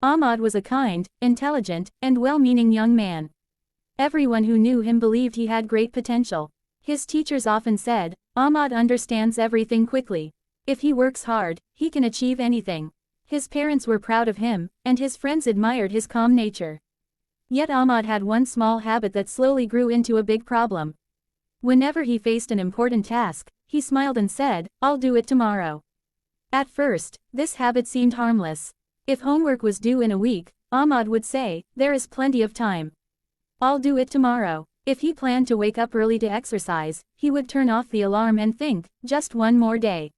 Ahmad was a kind, intelligent, and well-meaning young man. Everyone who knew him believed he had great potential. His teachers often said, "Ahmad understands everything quickly. If he works hard, he can achieve anything." His parents were proud of him, and his friends admired his calm nature. Yet Ahmad had one small habit that slowly grew into a big problem. Whenever he faced an important task, he smiled and said, "I'll do it tomorrow." At first, this habit seemed harmless. If homework was due in a week, Ahmad would say, "There is plenty of time. I'll do it tomorrow." If he planned to wake up early to exercise, he would turn off the alarm and think, "Just one more day.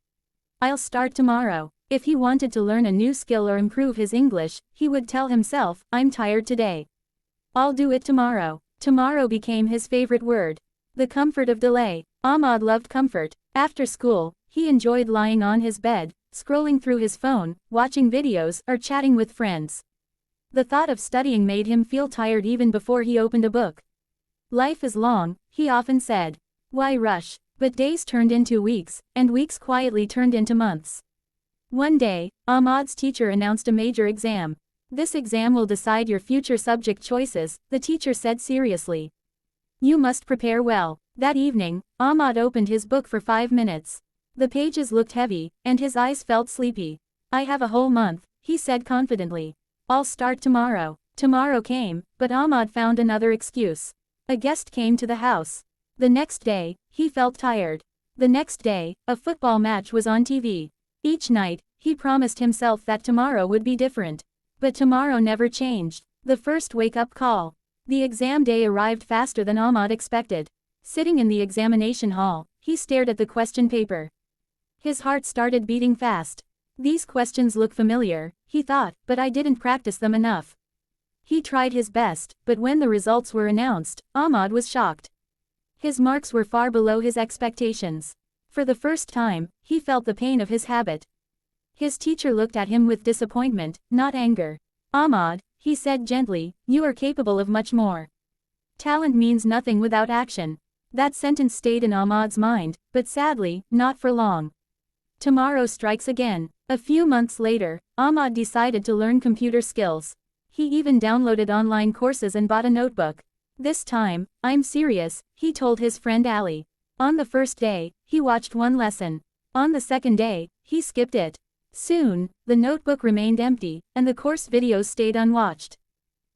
I'll start tomorrow." If he wanted to learn a new skill or improve his English, he would tell himself, "I'm tired today. I'll do it tomorrow." Tomorrow became his favorite word. The comfort of delay. Ahmad loved comfort. After school, he enjoyed lying on his bed, scrolling through his phone, watching videos, or chatting with friends. The thought of studying made him feel tired even before he opened a book. "Life is long," he often said. "Why rush?" But days turned into weeks, and weeks quietly turned into months. One day, Ahmad's teacher announced a major exam. "This exam will decide your future subject choices," the teacher said seriously. "You must prepare well." That evening, Ahmad opened his book for 5 minutes. The pages looked heavy, and his eyes felt sleepy. "I have a whole month," he said confidently. "I'll start tomorrow." Tomorrow came, but Ahmad found another excuse. A guest came to the house. The next day, he felt tired. The next day, a football match was on TV. Each night, he promised himself that tomorrow would be different. But tomorrow never changed. The first wake-up call. The exam day arrived faster than Ahmad expected. Sitting in the examination hall, he stared at the question paper. His heart started beating fast. "These questions look familiar," he thought, "but I didn't practice them enough." He tried his best, but when the results were announced, Ahmad was shocked. His marks were far below his expectations. For the first time, he felt the pain of his habit. His teacher looked at him with disappointment, not anger. "Ahmad," he said gently, "you are capable of much more. Talent means nothing without action." That sentence stayed in Ahmad's mind, but sadly, not for long. Tomorrow strikes again. A few months later, Ahmad decided to learn computer skills. He even downloaded online courses and bought a notebook. "This time, I'm serious," he told his friend Ali. On the first day, he watched one lesson. On the second day, he skipped it. Soon, the notebook remained empty, and the course videos stayed unwatched.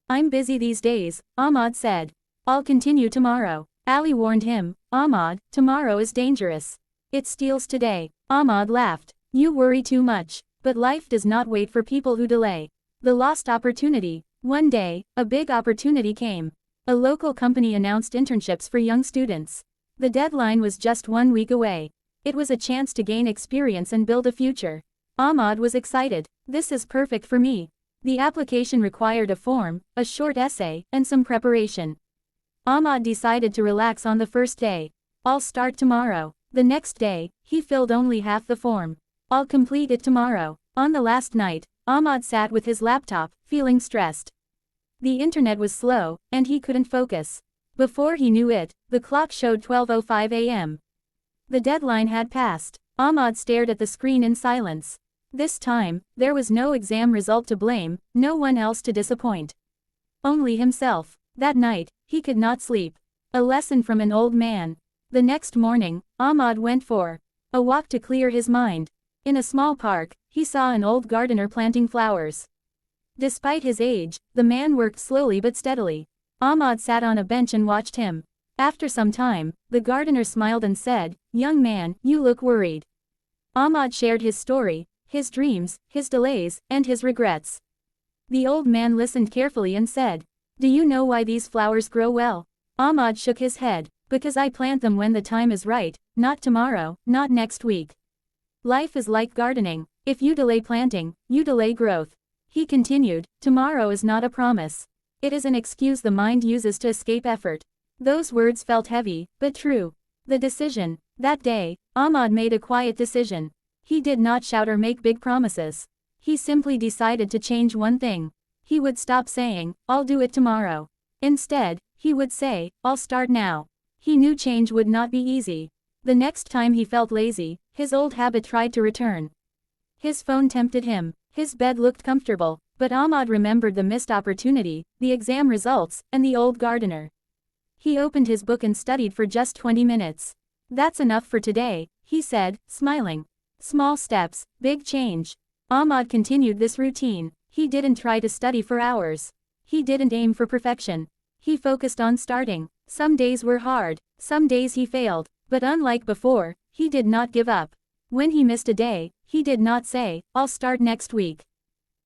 "I'm busy these days," Ahmad said. "I'll continue tomorrow." Ali warned him, "Ahmad, tomorrow is dangerous. It steals today." Ahmad laughed. "You worry too much. But life does not wait for people who delay." The lost opportunity. One day, a big opportunity came. A local company announced internships for young students. The deadline was just 1 week away. It was a chance to gain experience and build a future. Ahmad was excited. "This is perfect for me." The application required a form, a short essay, and some preparation. Ahmad decided to relax on the first day. "I'll start tomorrow." The next day, he filled only half the form. "I'll complete it tomorrow." On the last night, Ahmad sat with his laptop, feeling stressed. The internet was slow, and he couldn't focus. Before he knew it, the clock showed 12:05 a.m. The deadline had passed. Ahmad stared at the screen in silence. This time, there was no exam result to blame, no one else to disappoint. Only himself. That night, he could not sleep. A lesson from an old man. The next morning, Ahmad went for a walk to clear his mind. In a small park, he saw an old gardener planting flowers. Despite his age, the man worked slowly but steadily. Ahmad sat on a bench and watched him. After some time, the gardener smiled and said, "Young man, you look worried." Ahmad shared his story, his dreams, his delays, and his regrets. The old man listened carefully and said, "Do you know why these flowers grow well?" Ahmad shook his head. "Because I plant them when the time is right, not tomorrow, not next week." Life is like gardening. If you delay planting, you delay growth. He continued, "Tomorrow is not a promise. It is an excuse the mind uses to escape effort." Those words felt heavy, but true. The decision. That day, Ahmad made a quiet decision. He did not shout or make big promises. He simply decided to change one thing. He would stop saying, "I'll do it tomorrow." Instead, he would say, "I'll start now." He knew change would not be easy. The next time he felt lazy, his old habit tried to return. His phone tempted him. His bed looked comfortable, But Ahmad remembered the missed opportunity, the exam results, and the old gardener. He opened his book and studied for just 20 minutes. That's enough for today, he said, smiling. Small steps, big change. Ahmad continued this routine. He didn't try to study for hours. He didn't aim for perfection. He focused on starting. Some days were hard, some days he failed, but unlike before, he did not give up. When he missed a day, he did not say, "I'll start next week."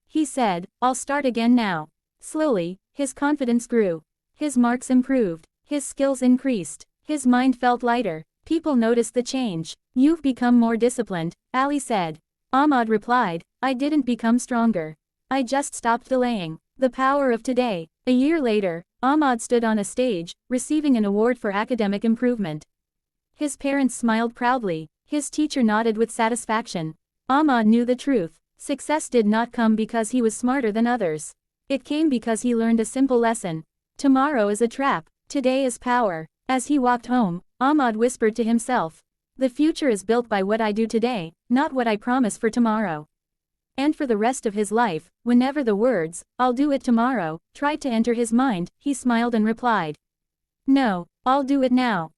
He said, "I'll start again now." Slowly, his confidence grew. His marks improved. His skills increased. His mind felt lighter. People noticed the change. "You've become more disciplined," Ali said. Ahmad replied, "I didn't become stronger. I just stopped delaying." The power of today. A year later, Ahmad stood on a stage, receiving an award for academic improvement. His parents smiled proudly. His teacher nodded with satisfaction. Ahmad knew the truth. Success did not come because he was smarter than others. It came because he learned a simple lesson. Tomorrow is a trap. Today is power. As he walked home, Ahmad whispered to himself, "The future is built by what I do today, not what I promise for tomorrow." And for the rest of his life, whenever the words, "I'll do it tomorrow," tried to enter his mind, he smiled and replied, "No, I'll do it now."